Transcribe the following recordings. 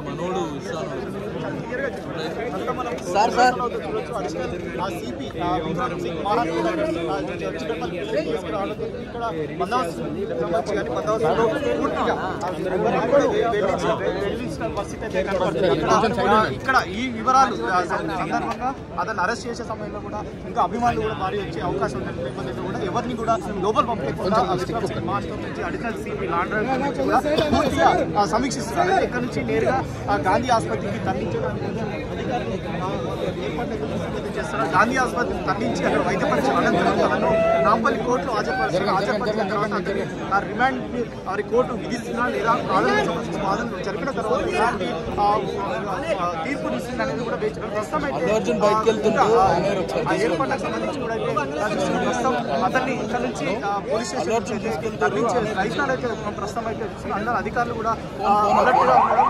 మనోడు sir sir ఇక్కడ ఈ వివరాలు సందర్భంగా అతను అరెస్ట్ చేసే సమయంలో కూడా ఇంకా అభిమానులు కూడా భారీ వచ్చే అవకాశం ఉన్న నేపథ్యంలో కూడా ఎవరిని కూడా లోపల పంపించకుండా అడిషనల్ సిపి లాండ్రీ కూడా పూర్తిగా సమీక్షిస్తున్నారు. ఇక్కడ నుంచి నేరుగా గాంధీ ఆసుపత్రికి తరలించడానికి చేస్తున్నారు. గాంధీ ఆసుపత్రికి తరలించి అక్కడ వైద్య పరీక్షల అనంతరం తనను నాంపల్లి కోర్టులో హాజరుపరిచిన తర్వాత రిమాండ్ వారి కోర్టు విధిస్తున్నా లేదా వాదనలు జరిపిన తర్వాత ఇలాంటి తీర్పు ఇస్తుంది అనేది కూడా ప్రస్తుతం ఏర్పాట్లకు సంబంధించి కూడా ప్రస్తుతం అతన్ని ఇక్కడ నుంచి పోలీస్ స్టేషన్ తరలించే ప్రయత్నాలు అయితే ప్రస్తుతం అయితే అందరు అధికారులు కూడా అలర్ట్ గా ఉండడం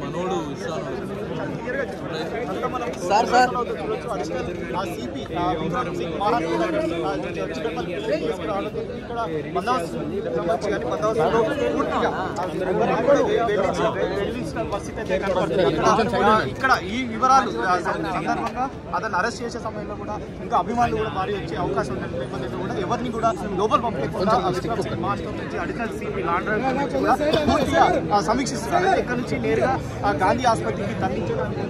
మనోడు సార్ సార్ ఇక్కడ ఈ వివరాలు సందర్భంగా అతను అరెస్ట్ చేసే సమయంలో కూడా ఇంకా అభిమానులు కూడా భారీ వచ్చే అవకాశం ఉన్న నేపథ్యంలో కూడా ఎవరిని కూడా లోపల పంపించకుండా అడిషనల్ సిపి లాండ్రీ కూడా పూర్తిగా సమీక్షిస్తున్నారు. ఇక్కడ నుంచి నేరుగా గాంధీ ఆసుపత్రికి తరలించడానికి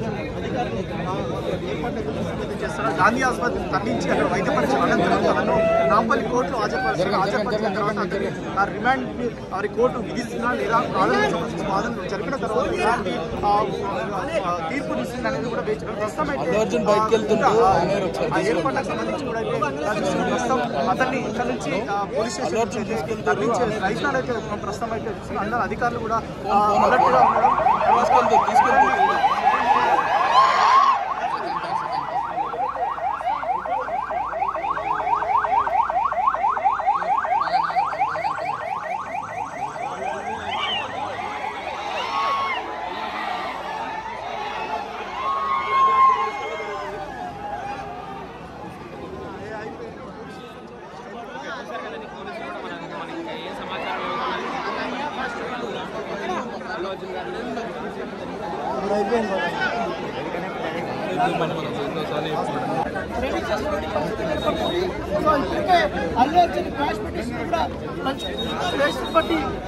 చేస్తున్నారు. గాంధీ ఆసుపత్రికి తరలించి అక్కడ వైద్య పరీక్షల అనంతరం తనను నాంపల్లి కోర్టులో హాజరుపరిచిన తర్వాత రిమాండ్ వారి కోర్టు విధిస్తున్నా లేదా వాదనలు జరిపిన తర్వాత ఇలాంటి తీర్పు ఇస్తుంది అనేది కూడా ప్రస్తుతం ఏర్పాట్లకు సంబంధించి కూడా ప్రస్తుతం అతన్ని ఇక్కడ నుంచి పోలీస్ స్టేషన్ తరలించే ప్రయత్నాలు అయితే ప్రస్తుతం అయితే అందరు అధికారులు కూడా అలర్ట్ గా ఉండడం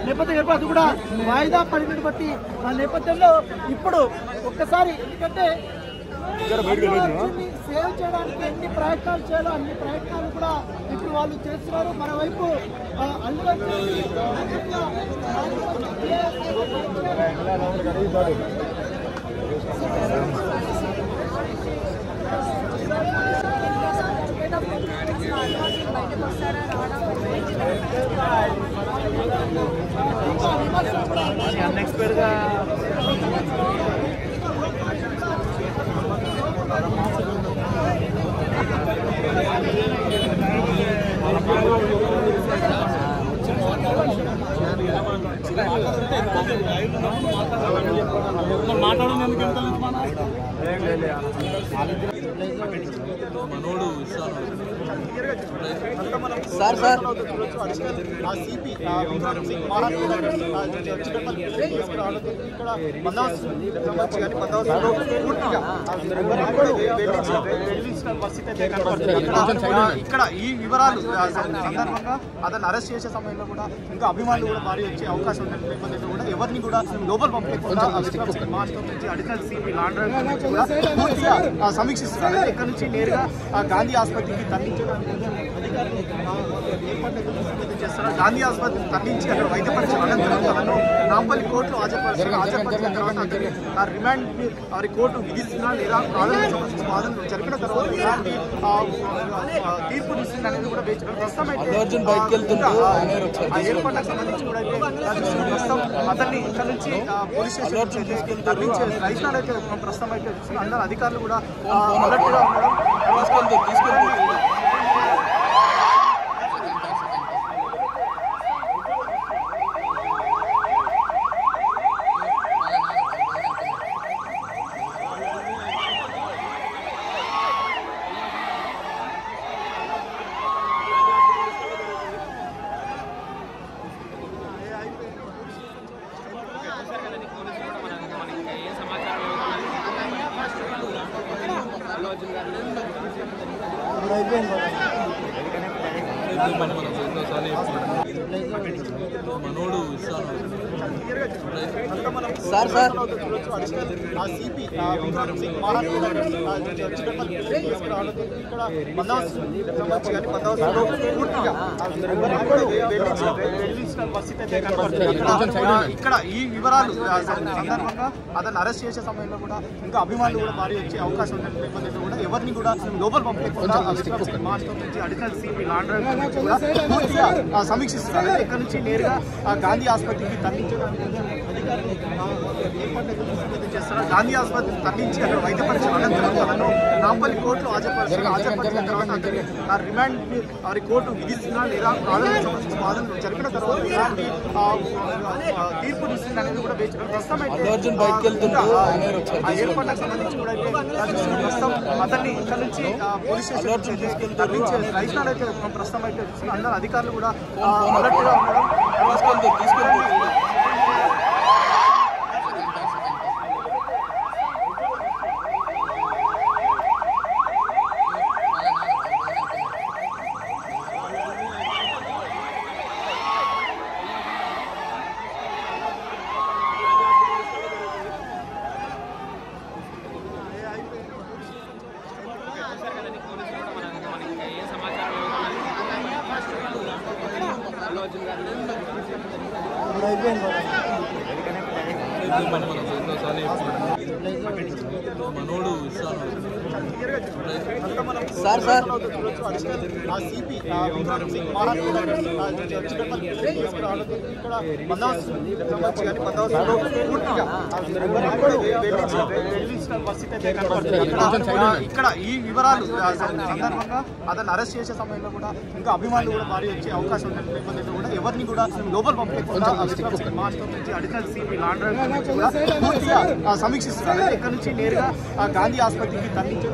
నేపథ్యం అది కూడా వాయిదా పడినట్టు బట్టి ఆ నేపథ్యంలో ఇప్పుడు ఒక్కసారి ఎందుకంటే సేవ్ చేయడానికి ఎన్ని ప్రయత్నాలు చేయాలో అన్ని ప్రయత్నాలు కూడా ఇప్పుడు వాళ్ళు చేస్తున్నారు. మరోవైపు అల్లు అన్ఎక్స్పెక్టెడ్ గా మనోడు సార్ సార్ ఇక్కడ ఈ వివరాలు సందర్భంగా అతను అరెస్ట్ చేసే సమయంలో కూడా ఇంకా అభిమానులు కూడా భారీ వచ్చే అవకాశం ఉన్న నేపథ్యంలో కూడా ఎవరిని కూడా లోపల పంపించకుండా అడిషనల్ సిపి లాండ్రీ కూడా పూర్తిగా సమీక్షిస్తున్నారు. ఇక్కడ నుంచి నేరుగా గాంధీ ఆసుపత్రికి తరలించడానికి చేస్తున్నారు. గాంధీ ఆసుపత్రికి తరలించి అక్కడ వైద్య పరీక్షల అనంతరం తనను నాంపల్లి కోర్టులో హాజరుపరిచిన తర్వాత అతని రిమాండ్ వారి కోర్టు విధిస్తున్నా లేదా ఆధారాలకు సంబంధించిన వాదనలు జరిపిన తర్వాత ఎలాంటి తీర్పు ఇస్తుంది అనేది కూడా వేచి ప్రస్తుతం అయితే ఆ ఏర్పాట్లకు సంబంధించి కూడా అయితే ప్రస్తుతం అతన్ని ఇక్కడ నుంచి పోలీస్ స్టేషన్ తరలించే రైతులు అయితే ప్రస్తుతం అయితే అందరు అధికారులు కూడా అలర్ట్ గా ఉండడం మనోడు సార్ సార్ సిపి ఇక్కడ ఈ వివరాలు సందర్భంగా అతను అరెస్ట్ చేసే సమయంలో కూడా ఇంకా అభిమానులు కూడా భారీ వచ్చే అవకాశం ఉన్న నేపథ్యంలో కూడా ఎవరిని కూడా లోపల పంపించకుండా మాస్టర్ నుంచి అడిషనల్ సిపి లాండ్రీ కూడా పూర్తిగా సమీక్షిస్తున్నారు. ఇక్కడ నుంచి నేరుగా గాంధీ ఆసుపత్రికి తరలించడానికి చేస్తున్నారు. గాంధీ ఆసుపత్రికి తరలించి అక్కడ వైద్య పరీక్షల అనంతరం తనను నాంపల్లి కోర్టులో హాజరుపరిచిన తర్వాత అతని రిమాండ్ వారి కోర్టు విధిస్తున్నా లేదా ఆధారాలకు సంబంధించిన వాదనలు జరిపిన తర్వాత ఎలాంటి తీర్పు ఇస్తుంది అనేది కూడా వేచి ప్రస్తుతం అయితే ఆ ఏర్పాట్లకు సంబంధించి కూడా అయితే ప్రస్తుతం అతన్ని ఇక్కడ నుంచి పోలీస్ స్టేషన్ తరలించే రైతులు అయితే ప్రస్తుతం అయితే అందరు అధికారులు కూడా అలర్ట్ గా ఉండడం మనోడు సార్ సార్ సిపి ఇక్కడ ఈ వివరాలు సందర్భంగా అతను అరెస్ట్ చేసే సమయంలో కూడా ఇంకా అభిమానులు కూడా భారీ వచ్చే అవకాశం ఉన్న నేపథ్యంలో కూడా ఎవరిని కూడా లోపల పంపించకుండా మాస్టర్ నుంచి అడిషనల్ సిపి లాండ్రీ కూడా పూర్తిగా సమీక్షిస్తున్నారు. ఇక్కడ నుంచి నేరుగా గాంధీ ఆసుపత్రికి తరలించడానికి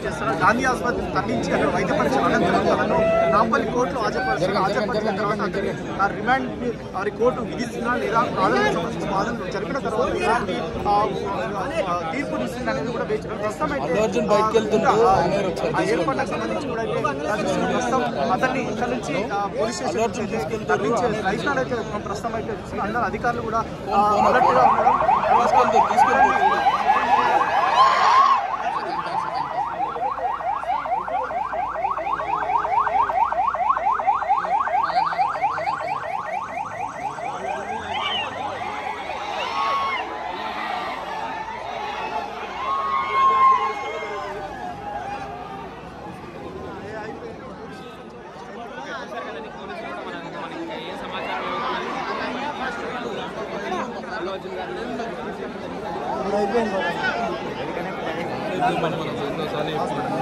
చేస్తున్నారు. గాంధీ ఆసుపత్రికి తరలించి అక్కడ వైద్య పరీక్షల అనంతరం తనను నాంపల్లి కోర్టులో హాజరుపరిచిన తర్వాత అతని రిమాండ్ వారి కోర్టు విధిస్తున్నా లేదా ఆధారాలకు సంబంధించిన వాదనలు జరిపిన తర్వాత ఎలాంటి తీర్పు ఇస్తుంది అనేది కూడా వేచి ప్రస్తుతం అయితే ఆ ఏర్పాట్లకు సంబంధించి కూడా అయితే ప్రస్తుతం అతన్ని ఇక్కడ నుంచి పోలీస్ స్టేషన్ తరలించే రైతులు అయితే ప్రస్తుతం అయితే అందరు అధికారులు కూడా అలర్ట్ గా ఉండడం మనోడు